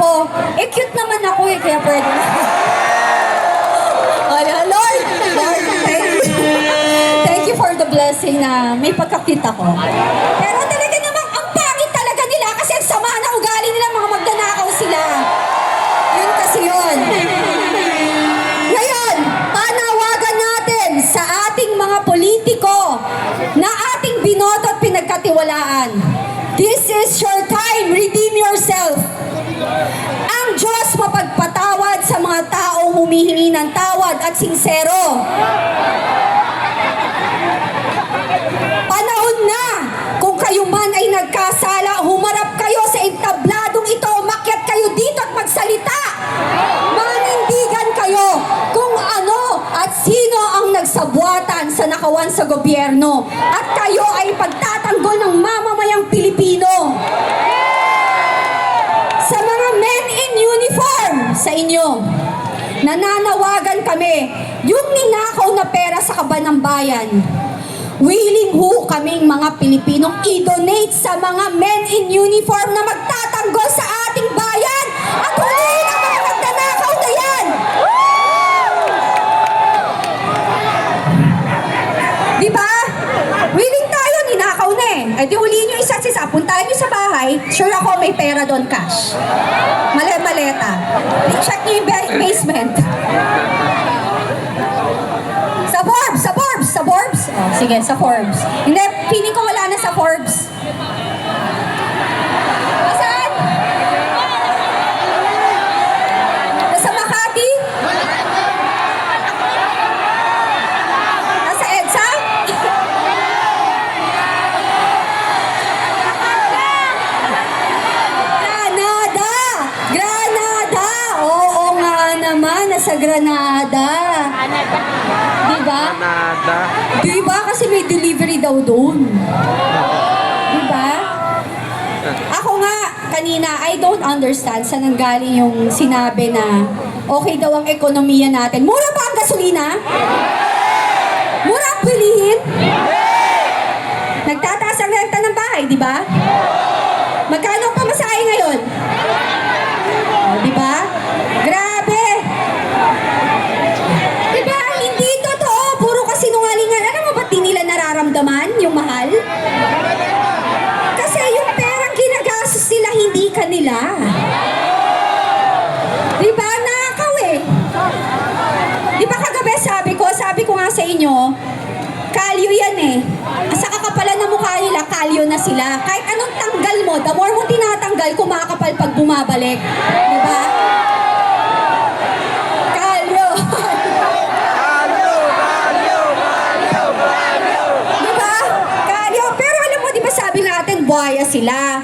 ako. Eh, cute naman ako eh, kaya pwede. Lord, thank you for the blessing na may pagka-cute ako. Pero talaga namang, ang pangit talaga nila kasi ang sama na ugali nila, mga magnanakaw sila. Yun kasi yun. Ngayon, panawagan natin sa ating mga politiko na ating binoto at pinagkatiwalaan. This is your time. Redeem yourself. Ang Diyos mapagpatawad sa mga taong humihingi ng tawad at sincero. Panahon na, kung kayo man ay nagkasala, humarap kayo sa entabladong ito, umakyat kayo dito at magsalita. Manindigan kayo kung ano at sino ang nagsabuatan sa nakawan sa gobyerno. At kayo ay pagtatanggol ng mamamayang Pilipino. Sa mga men in uniform sa inyo, nananawagan kami, yung ninakaw na pera sa kaban ng bayan, willing ho kaming mga Pilipinong i-donate sa mga men in uniform na magtatanggol sa ating bayan at huliin ang mga nagnanakaw na yan. Diba? Willing tayo, ninakaw na eh. Eh di huliin nyo isa't isa, puntahan nyo sa bahay, sure ako may pera doon, cash. Maleta. I-check nyo yung basement. Sa Forbes? Oh, sige, sa Forbes. Hindi, feeling ko wala na sa Forbes. Saan? Nasa Makati? Nasa EDSA? Granada! Oo nga naman, nasa Granada. Diba? Diba? Kasi may delivery daw doon. Diba? Ako nga, kanina, I don't understand saan nanggaling yung sinabi na okay daw ang ekonomiya natin. Mura ba ang gasolina? Mura ang bilihin? Nagtataas ang renta ng bahay, diba? Magkano ang pamasahe ngayon? Diba? Grabe! Diba? Hindi totoo. Puro kasinungalingan. Alam mo ba't di nila nararamdaman yung mahal? Kasi yung perang ginagastos nila, hindi kanila. Diba? Nakaw eh. Diba kagabi sabi ko nga sa inyo, kalyo yan eh. Sa kakapalan na mukha nila, kalyo na sila. Kahit anong tanggal mo, the more mo tinatanggal, kumakapal pag bumabalik. Diba? Kalyo. Diba? Kalyo. Pero alam mo, diba sabi natin, buhaya sila.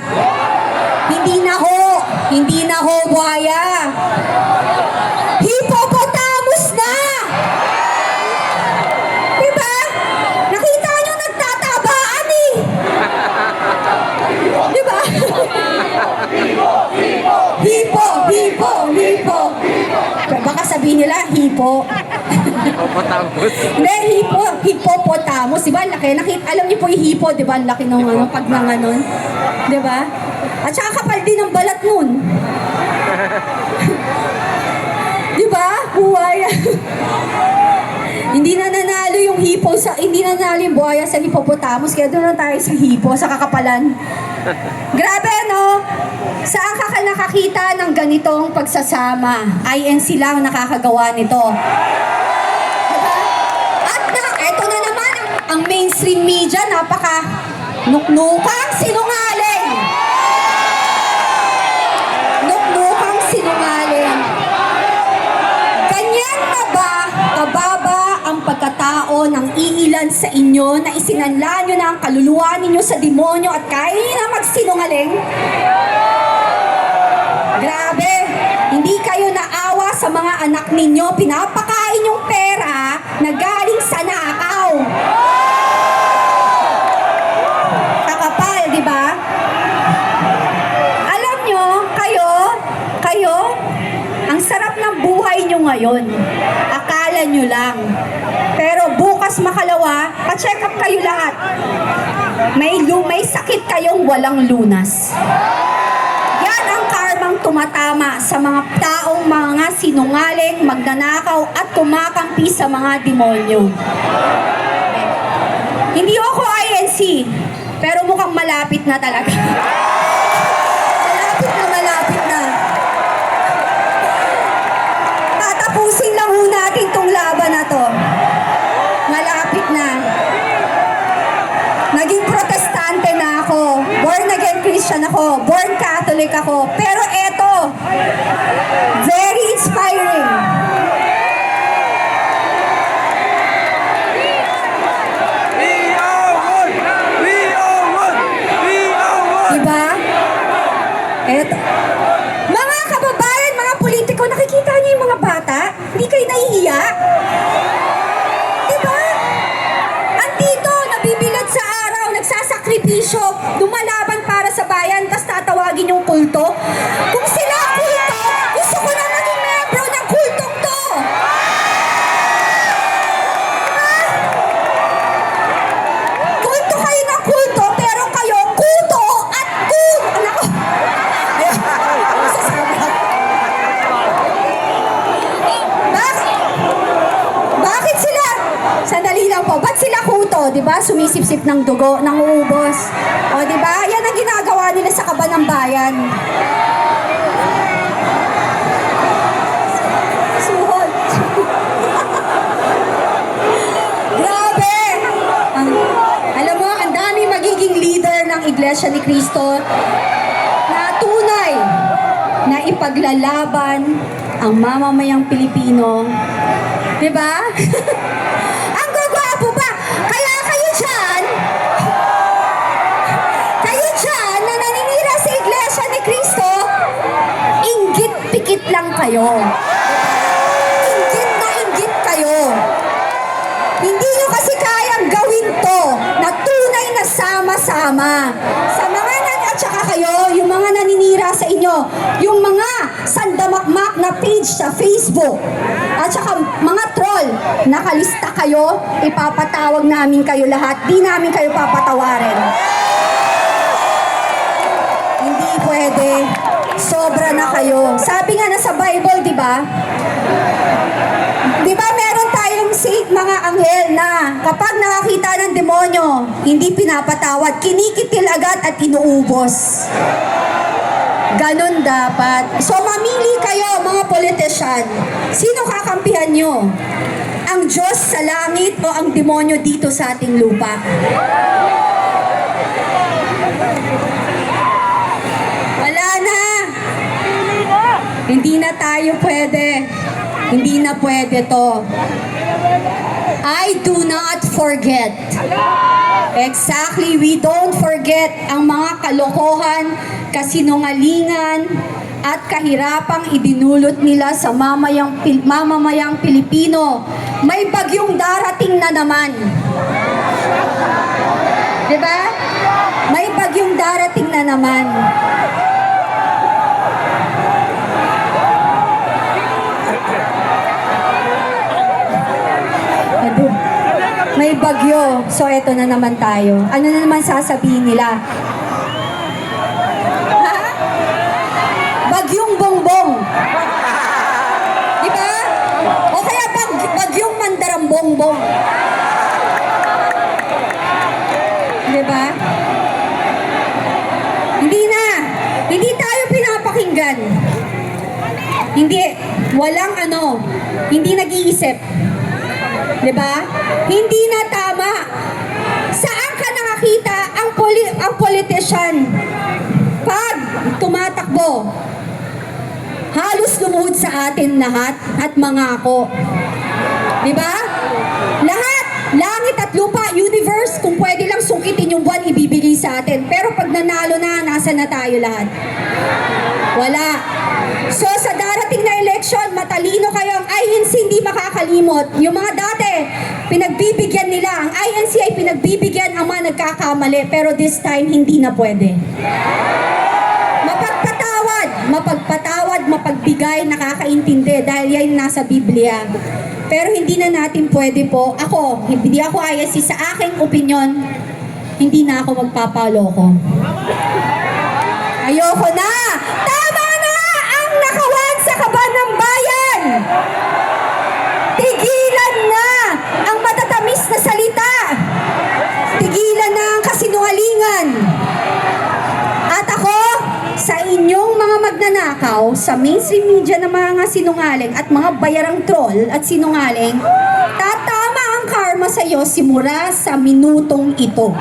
Hindi na ho buhaya. Hippopotamus na! Diba? Nakita nyo nagtatabaan eh. Diba? Hipo. Baka sabihin nila, hipo. Hippopotamus. Hindi, hippopotamus. Diba? Laki. Alam niyo po yung hipo, diba? Ang laki ng ano, pag nanganon. Diba? At saka kapal din ang balat nun. Diba? Buhaya. Hindi na nanalo yung hindi na nanalo yung buhaya sa hippopotamus, kaya doon lang tayo sa hipo, sa kakapalan. Grabe, no? Saan ka nakakita ng ganitong pagsasama? INC lang nakakagawa nito. Diba? At eto na naman, ang mainstream media, nuknukang sinungaling. Nuknukang sinungaling. Ganyan na ba kababa ang pagkatao ng iilan sa inyo na isinanla nyo na ang kaluluwa ninyo sa demonyo at kaya nyo na magsinungaling? Grabe! Hindi kayo naawa sa mga anak ninyo, pinapakain yung pera na galing sa nakaw. Kakapal, di ba? Alam nyo, kayo, ang sarap ng buhay nyo ngayon. Akala nyo lang. Pero bukas makalawa, pa-check up kayo lahat. May sakit kayong walang lunas. Yan ang karmang kang tumatama sa mga taong mga sinungaling, magnanakaw at kumakampi sa mga demonyo. Hindi ako INC, pero mukhang malapit na talaga. Malapit na. Tatapusin lang ho natin tong laban na to. Malapit na. Naging protestante na ako. Born again Christian ako. Born Catholic ako. Pero eto, very inspiring. We are one! We are one! We are one! Diba? Eto. Mga kababayan, mga politiko, nakikita niyo yung mga bata? Hindi kayo nahihiya? Diba? Andito, nabibilad sa araw, nagsasakripisyo, lumalaban para sa bayan, tas tatawagin yung kulto. Kung sila ang kulto, gusto ko na maging membro ng kultong to. Kulto kayo ng kulto, pero kayo kulto at Nako. Ayun. Ano sasabi? Bakit sila? Sandali lang po. Ba't sila kuto? Diba? Sumisip-sip ng dugo, ng uubos. O diba? Yan ang ginagawa nila sa kaba ng bayan. Suhol. Grabe! Alam mo, ang dami magiging leader ng Iglesia ni Cristo na tunay na ipaglalaban ang mamamayang Pilipino. Diba? Ang gagwapo ba? Kaya kayo dyan na naninira sa Iglesia ni Cristo, inggit-pikit lang kayo. Inggit na inggit kayo. Hindi nyo kasi kayang gawin to na tunay na sama-sama. Sa mga at saka kayo, yung mga naninira sa inyo, yung mga sandamakmak na page sa Facebook, at saka mga troll, nakalista kayo, ipapatawag namin kayo lahat, di namin kayo papatawarin. Hindi pwede. Sobra na kayo. Sabi nga na sa Bible, di ba? Di ba meron tayong mga anghel na kapag nakakita ng demonyo, hindi pinapatawad, kinikitil agad at inuubos. Ganon dapat. So mamili kayo mga politician. Sino kakampihan nyo? Ang Diyos sa langit o ang demonyo dito sa ating lupa? Wala na. Hindi na tayo pwede. Hindi na pwede to. I do not forget. Exactly, we don't forget ang mga kalokohan, kasinungalingan, at kahirapang idinulot nila sa mamamayang Pilipino. May bagyong darating na naman. Diba? May bagyong darating na naman. May bagyo. So, eto na naman tayo. Ano na naman sasabihin nila? Ha? Bagyong bongbong. Diba? O kaya bagyong mandarambongbong. Diba? Hindi na. Hindi tayo pinapakinggan. Hindi. Walang hindi nag-iisip. Diba? Hindi na tama. Saan ka nakakita ang politician pag tumatakbo? Halos lumuhod sa atin lahat at mangako. Diba? Lahat, langit at lupa, universe, kung pwede lang sungkitin yung buwan, ibibigay sa atin. Pero pag nanalo na, nasa na tayo lahat? Wala. So sa darating na election, matalino kayo. Ang INC hindi makakalimot. Yung mga dati, pinagbibigyan nila. Ang INC ay pinagbibigyan ang mga nagkakamali. Pero this time, hindi na pwede. Mapagpatawad, mapagbigay, nakakaintindi. Dahil yan nasa Biblia. Pero hindi na natin pwede po. Hindi ako INC. Sa aking opinion, hindi na ako magpapaloko. Ayoko na! Tama na! magnanakaw sa mainstream media ng mga sinungaling at mga bayarang troll at sinungaling, tatama ang karma sa iyo simula sa minutong ito.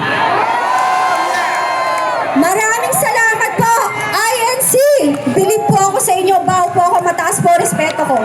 Maraming salamat po, INC! Bilib po ako sa inyo, baw po ako, mataas po respeto ko.